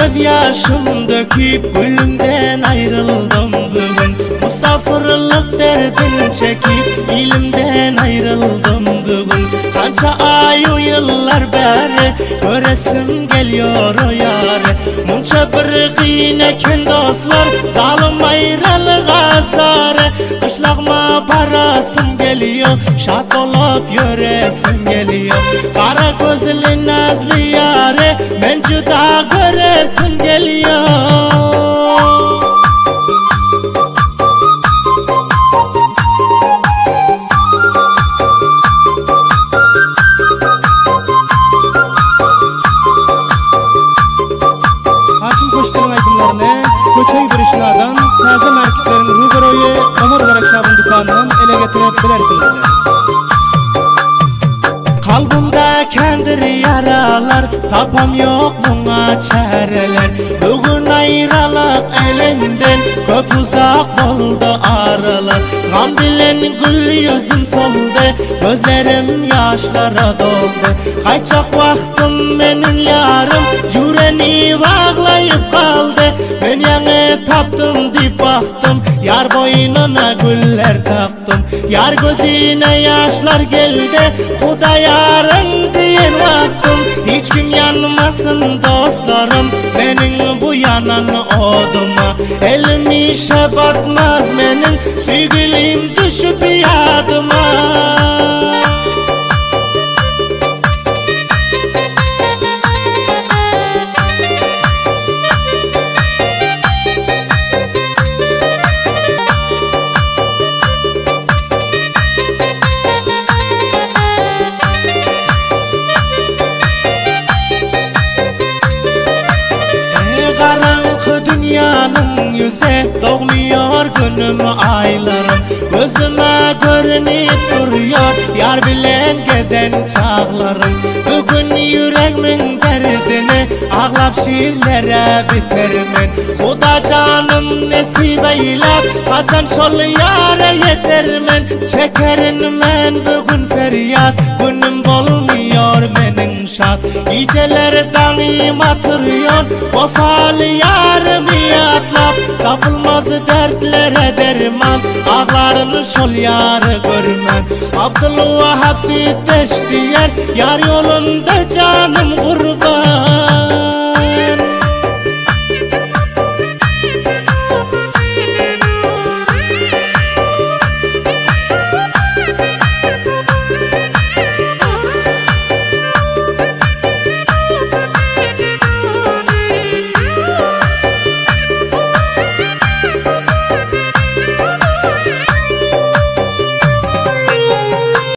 göz yaşım döküp gülümden ayrıldım bugün. Musafirlik derdini çekip ilimden ayrıldım bugün. Kança ayu yıllar beri göresim geliyor o yare. Munça bir kıyın eken dostlar zalim ayrılık azare. Kışlakma parasım geliyor, şat olup yöresim geliyor. Kara gözlü nazlı yare ben juda göresim geliyor. Koçay Birişlardan taze marketlerin Rugaro'yu Ömer Barakşab'ın dükkanından ele getirebilirsiniz. Kalbimde kendir yaralar, tapam yok buna çareler. Bugün ayrılık elinden köp uzak oldu aralar. Gam bilen gül yüzüm soldu, gözlerim yaşlara doldu. Kaçak vaktim benim yarım, yüreğini bağlayıp kaldı. Ben yanı taptım dip baktım, yar boynuna güller taktım. Yar gözüne yaşlar geldi, Huda yarın diyen baktım. Hiç kim yanmasın dostlarım, benim bu yanan oduma. Elim işe batmaz benim, sevgilim düşüp yadıma. Dünyanın yüze doğmuyor günüm aylarım. Gözüme görünüp duruyor yar bilen geden çağlarım. Bugün yüreğimin derdini ağlap şiirlere bitermen. Huda canım nesip eylep kaçan şol yara yetermen. Çekerin men bugün feryat günüm bolmuyor menin şat. Geceler daim atırıyor vefalı yarım yatlap. Tapılmaz dertlere derman, ağlarını şol yarı görmem. Abdülvahhab Fitteş diyen yar yolunda canım kurban.